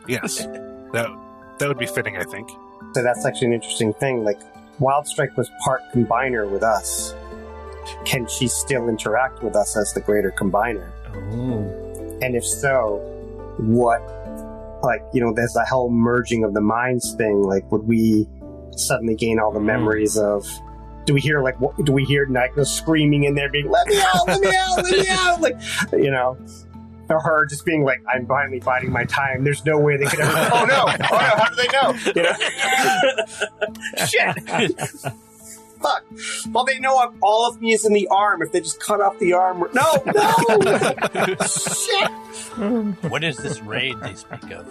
Yes. that would be fitting, I think. So that's actually an interesting thing. Like, Wildstrike was part combiner with us. Can she still interact with us as the greater combiner? Oh. And if so, what, like, there's the whole merging of the minds thing. Like, would we suddenly gain all the memories of... Do we hear Nyco screaming in there, being, let me out, let me out, let me out? Like, or her just being like, I'm finally biding my time. There's no way they could ever... Oh no, how do they know? Shit. Fuck. Well, they know all of me is in the arm. If they just cut off the arm... No! Shit! What is this raid they speak of?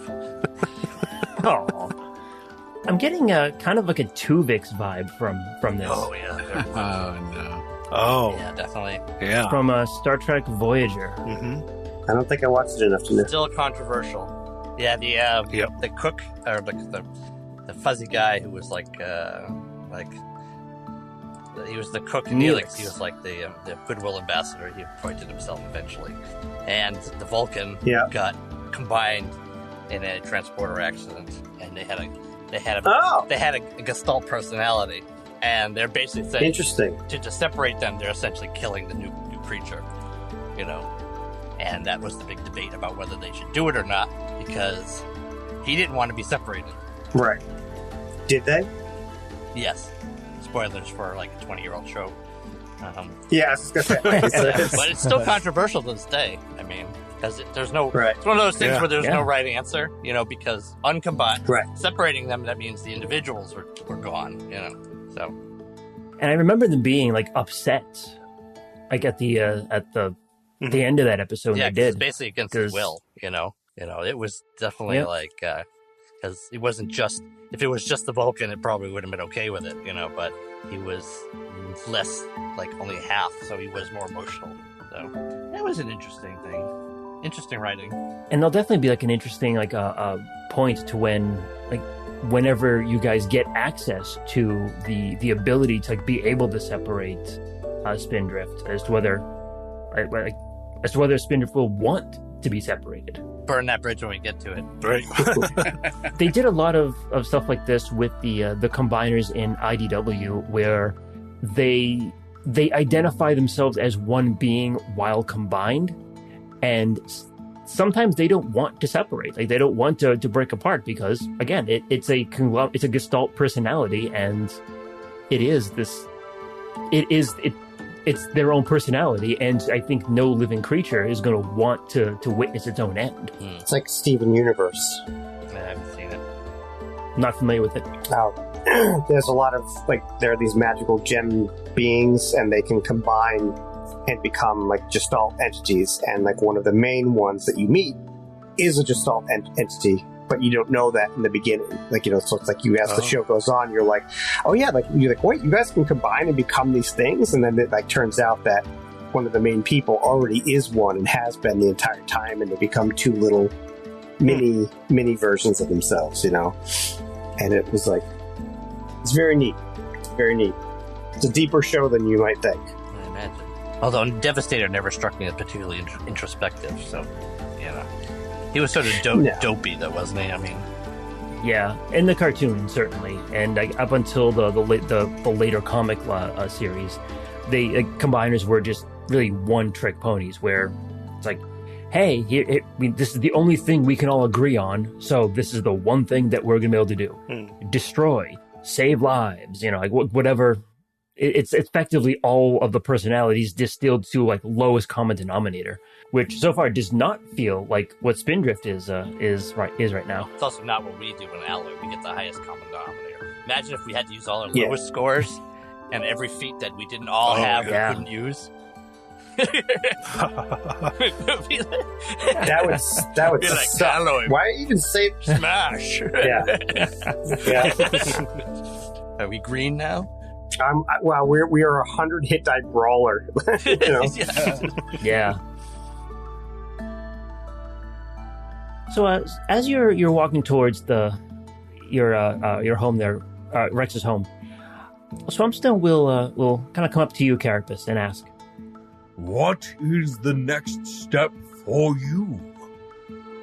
Oh. I'm getting a kind of like a Tuvix vibe from this. Oh, yeah. Oh, no. Oh. Yeah, definitely. Yeah. From Star Trek Voyager. Mm-hmm. I don't think I watched it enough to know. Still controversial. Yeah, the cook, or the fuzzy guy who was he was the cook in Helix. He was like the goodwill ambassador. He appointed himself eventually, and the Vulcan got combined in a transporter accident, and they had a Gestalt personality, and they're basically saying, interesting, to separate them, they're essentially killing the new creature, and that was the big debate about whether they should do it or not, because he didn't want to be separated. Right. Did they? Yes. Spoilers for like a 20-year-old show. Yeah, I was just gonna say. But it's still controversial to this day. I mean, because there's no... Right. It's one of those things where there's no right answer, because uncombined, separating them, that means the individuals were gone, so... And I remember them being, like, upset, like, at the end of that episode. Yeah, they did. It's basically against his will, it was definitely like... Because it wasn't just... If it was just the Vulcan, it probably would have been okay with it, but he was less, like, only half, so he was more emotional. So that was an interesting thing. Interesting writing. And there'll definitely be, like, an interesting, like, point to when, like, whenever you guys get access to the ability to, like, be able to separate Spindrift as to whether Spindrift will want to be separated. Burn that bridge when we get to it. Right. They did a lot of stuff like this with the combiners in IDW, where they identify themselves as one being while combined, and sometimes they don't want to separate. Like, they don't want to break apart because, again, it's a Gestalt personality, and it's their own personality, and I think no living creature is going to want to witness its own end. It's like Steven Universe. I haven't seen it. Not familiar with it. There's a lot of, like, there are these magical gem beings, and they can combine and become, like, Gestalt entities, and, like, one of the main ones that you meet is a Gestalt entity, but you don't know that in the beginning. Like, so it's like as the show goes on, you're like, oh yeah, like, you're like, wait, you guys can combine and become these things? And then it, like, turns out that one of the main people already is one and has been the entire time, and they become two little mini versions of themselves, And it was like, it's very neat. It's very neat. It's a deeper show than you might think. I imagine. Although Devastator never struck me as particularly introspective, so, He was sort of dopey, though, wasn't he? I mean, yeah, in the cartoon certainly, and up until the later comic series, the combiners were just really one-trick ponies, where it's like, hey, this is the only thing we can all agree on, so this is the one thing that we're gonna be able to do: destroy, save lives, like whatever it's effectively all of the personalities distilled to like lowest common denominator, which so far does not feel like what Spindrift is right now. It's also not what we do in Alloy. We get the highest common denominator. Imagine if we had to use all our lowest scores and every feat that we didn't all have and couldn't use. that would be like suck. Alloy. Why even say Smash? Yeah. Are we green now? Well, we are a 100 hit die brawler. You know? Yeah. So as you're walking towards your home there, Rex's home, Swampstone will kind of come up to you, Carapace, and ask, "What is the next step for you?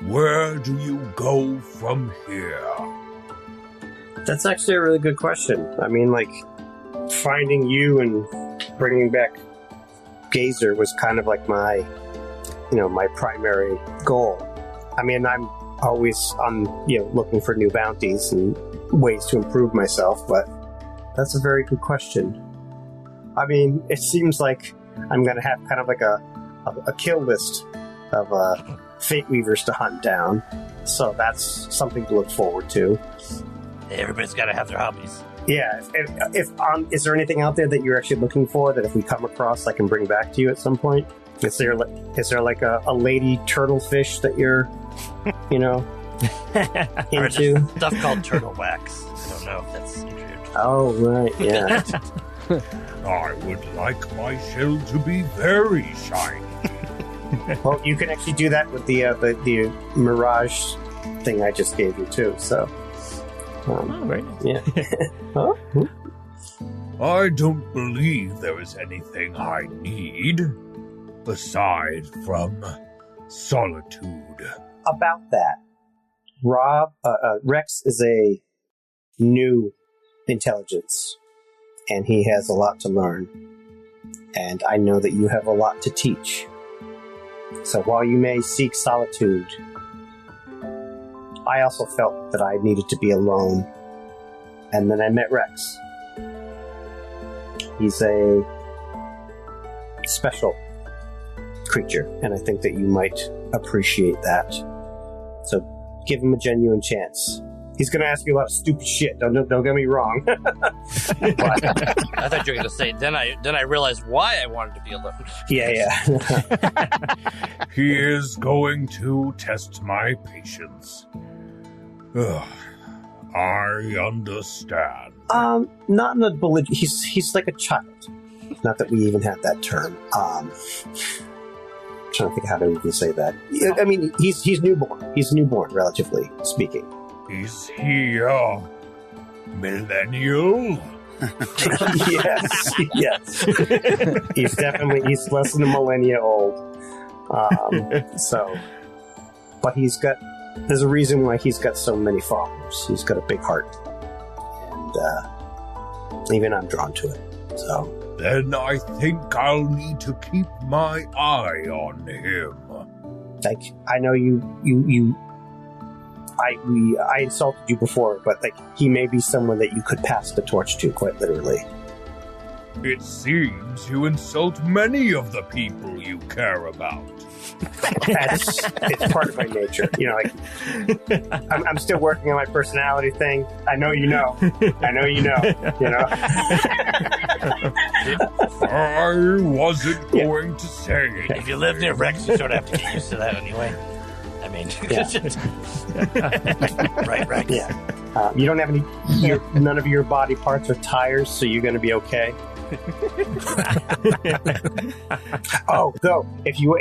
Where do you go from here?" That's actually a really good question. I mean, like, finding you and bringing back Gazer was kind of like my primary goal. I mean, I'm always looking for new bounties and ways to improve myself, but that's a very good question. I mean, it seems like I'm going to have kind of like a kill list of Fateweavers to hunt down, so that's something to look forward to. Everybody's got to have their hobbies. Yeah. Is there anything out there that you're actually looking for that if we come across, I can bring back to you at some point? Is there like a lady turtlefish that you're, into? Stuff called turtle wax. I don't know if that's weird. Oh, right, yeah. I would like my shell to be very shiny. Well, you can actually do that with the Mirage thing I just gave you, too, so... very nice. Yeah. Huh? I don't believe there is anything I need aside from solitude. About that, Rex is a new intelligence, and he has a lot to learn. And I know that you have a lot to teach. So while you may seek solitude, I also felt that I needed to be alone. And then I met Rex. He's a special creature, and I think that you might appreciate that. So give him a genuine chance. He's going to ask you a lot of stupid shit. Don't get me wrong. I thought you were going to say. Then I realized why I wanted to be alone. Yeah. He is going to test my patience. Ugh, I understand. Not in a belligerent. He's like a child. Not that we even have that term. Trying to think how to even say that. I mean, he's newborn. He's newborn, relatively speaking. Is he a millennial? Yes. He's less than a millennia old. But there's a reason why he's got so many followers. He's got a big heart. And even I'm drawn to it. So. Then I think I'll need to keep my eye on him. Like, I know I insulted you before, but like, he may be someone that you could pass the torch to, quite literally. It seems you insult many of the people you care about. It's part of my nature. I'm still working on my personality thing. I know you know. I wasn't going to say it. If you live near Rex, you sort of have to get used to that anyway. I mean, right, Rex. Yeah. You don't have none of your body parts are tires, so you're going to be okay. Oh, though, if you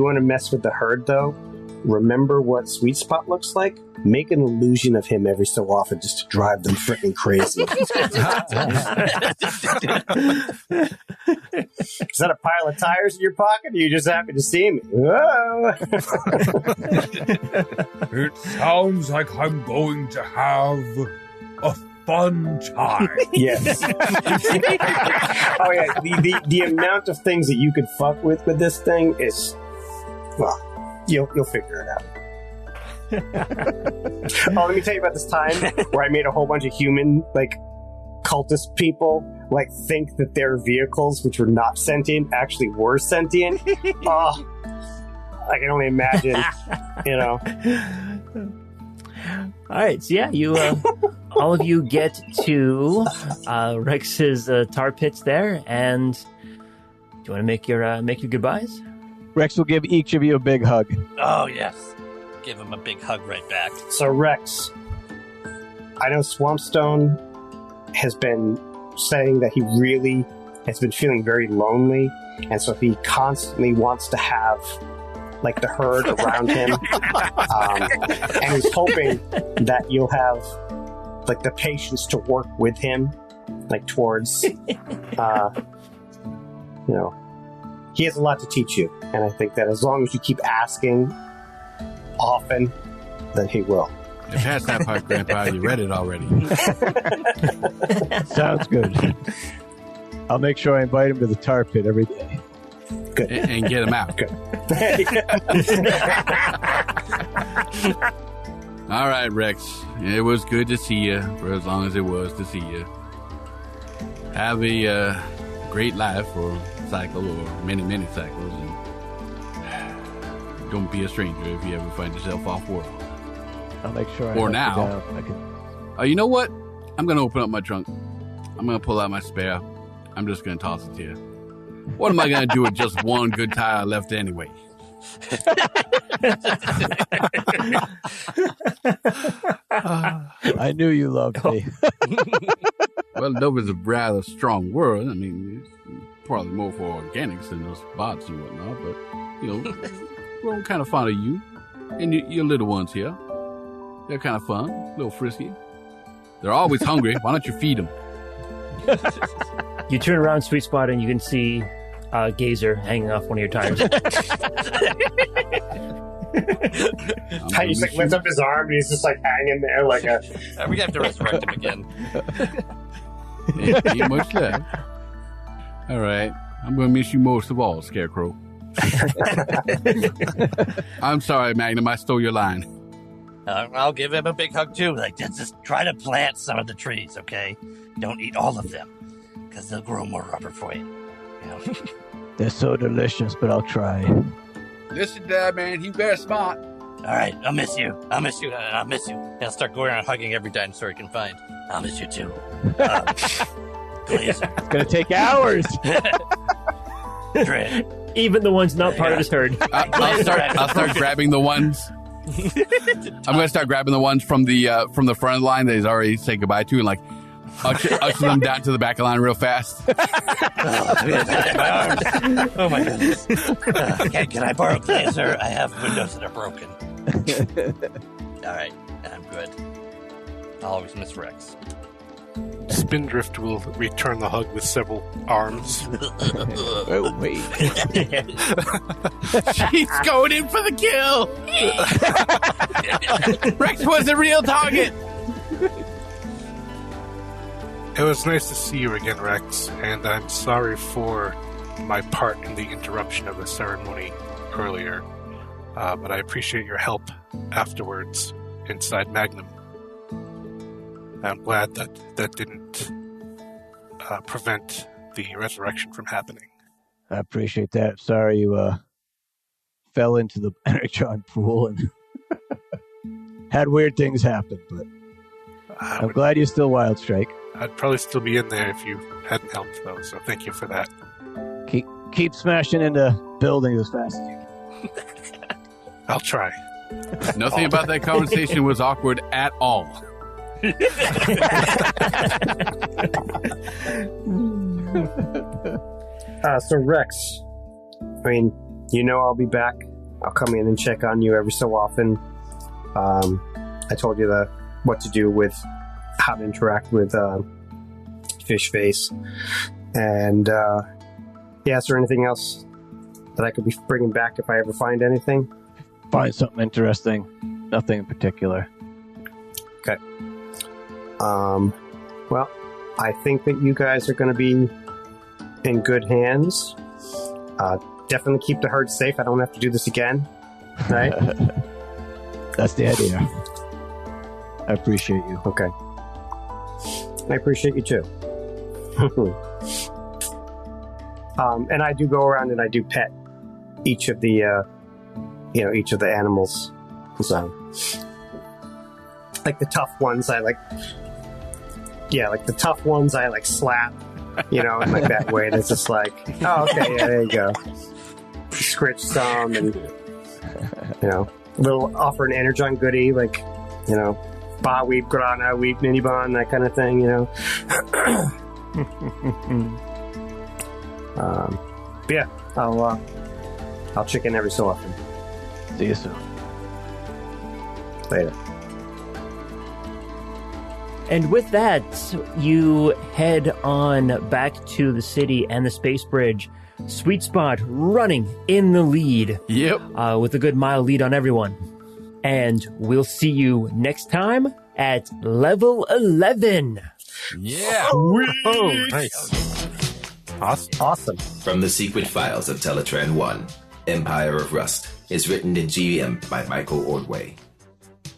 want to mess with the herd, though, remember what Sweet Spot looks like? Make an illusion of him every so often just to drive them freaking crazy. Is that a pile of tires in your pocket, or are you just happy to see me? Whoa! It sounds like I'm going to have a fun time. Yes. Oh yeah, the amount of things that you could fuck with this thing is, well, you'll figure it out. Oh, let me tell you about this time where I made a whole bunch of human, like, cultist people like think that their vehicles, which were not sentient, actually were sentient. Oh, I can only imagine, you know. All right, so yeah, you all of you get to Rex's tar pits there, and do you want to make your goodbyes? Rex will give each of you a big hug. Oh, yes. Give him a big hug right back. So, Rex, I know Swampstone has been saying that he really has been feeling very lonely, and so he constantly wants to have like the herd around him, and he's hoping that you'll have like the patience to work with him, like towards, you know, he has a lot to teach you, and I think that as long as you keep asking often, then he will. You passed that part, Grandpa. You read it already. Sounds good. I'll make sure I invite him to the tar pit every day. Good. And get him out. Good. All right, Rex. It was good to see you for as long as it was to see you. Have a great life or cycle or many, many cycles. And don't be a stranger if you ever find yourself off-world. I'll make sure I Or help now. you down. You know what? I'm going to open up my trunk. I'm going to pull out my spare. I'm just going to toss it to you. What am I going to do with just one good tire left anyway? I knew you loved me. Well, love is a rather strong word. I mean, it's probably more for organics than those bots and whatnot, but, you know, we're all kind of fond of you. And your little ones here. They're kind of fun, a little frisky. They're always hungry. Why don't you feed them? You turn around, Sweet Spot, and you can see Gazer hanging off one of your tires. He just like lifts up his arm and he's just like hanging there like a. We have to resurrect him again. Ain't much left. All right. I'm going to miss you most of all, Scarecrow. I'm sorry, Magnum. I stole your line. I'll give him a big hug, too. Like, just try to plant some of the trees, okay? Don't eat all of them, because they'll grow more rubber for you. You know? They're so delicious, but I'll try. Listen, Dad, man. He's very smart. All right, I'll miss you. I'll miss you. I'll miss you. And I'll start going around hugging every dinosaur he can find. I'll miss you, too. Glazer. It's going to take hours. Dread. Even the ones not part of his herd. I'll start grabbing the ones. I'm going to start grabbing the ones from the front of the line that he's already said goodbye to and like usher them down to the back of the line real fast. My arms. Oh my goodness. Can I borrow Glazer? I have windows that are broken. All right, I'm good. I'll always miss Rex. Spindrift will return the hug with several arms. Oh, wait. She's going in for the kill. Rex was the real target. It was nice to see you again, Rex, and I'm sorry for my part in the interruption of the ceremony earlier, but I appreciate your help afterwards inside Magnum. I'm glad that didn't prevent the resurrection from happening. I appreciate that. Sorry you fell into the Energon pool and had weird things happen, but I'm glad you're still Wildstrike. I'd probably still be in there if you hadn't helped, though, so thank you for that. Keep smashing into buildings as fast as you can. I'll try. Nothing about that conversation was awkward at all. So Rex, I mean, you know I'll be back. I'll come in and check on you every so often. I told you what to do with how to interact with Fish Face. And yeah, is there anything else that I could be bringing back if I ever find anything? Find something interesting. Nothing in particular. Okay. Well, I think that you guys are going to be in good hands. Definitely keep the herd safe. I don't have to do this again. Right? That's the idea. I appreciate you. Okay. I appreciate you too. And I do go around and I do pet each of the, each of the animals. So, like the tough ones, like the tough ones, I like slap, in like that way. That's just like, oh, okay, yeah, there you go. Scritch some, and little offer an energon goodie, like, ba weep, grana weep, miniban, that kind of thing, But yeah, I'll check in every so often. See you soon. Later. And with that, you head on back to the city and the space bridge. Sweet Spot running in the lead. Yep. With a good mile lead on everyone. And we'll see you next time at level 11. Yeah. Oh, nice. Awesome. From the Secret Files of Teletran 1, Empire of Rust is written and GM'd by Michael Ordway.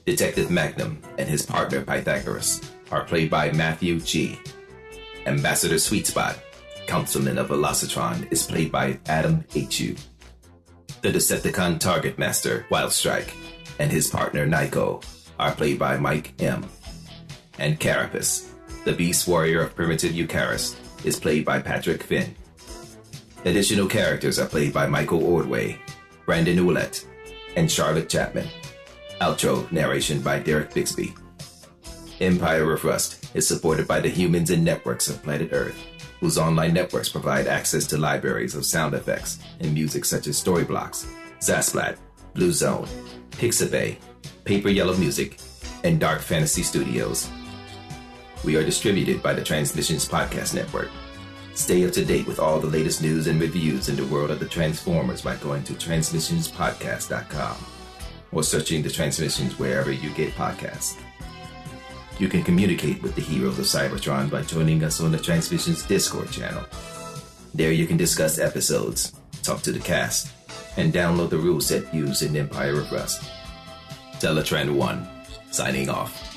Detective Magnum and his partner Pythagoras are played by Matthew G. Ambassador Sweet Spot, Councilman of Velocitron, is played by Adam H.U. The Decepticon Target Master, Wildstrike, and his partner Nyco are played by Mike M. And Carapace, the Beast Warrior of Primitive Eucharist, is played by Patrick Finn. Additional characters are played by Michael Ordway, Brandon Ouellette, and Charlotte Chapman. Outro narration by Derek Bixby. Empire of Rust is supported by the humans and networks of planet Earth, whose online networks provide access to libraries of sound effects and music such as Storyblocks, Zasplat, Blue Zone, Pixabay, Paper Yellow Music, and Dark Fantasy Studios. We are distributed by the Transmissions Podcast Network. Stay up to date with all the latest news and reviews in the world of the Transformers by going to transmissionspodcast.com or searching the Transmissions wherever you get podcasts. You can communicate with the heroes of Cybertron by joining us on the Transmissions Discord channel. There you can discuss episodes, talk to the cast, and download the rule set used in Empire of Rust. Teletran 1, signing off.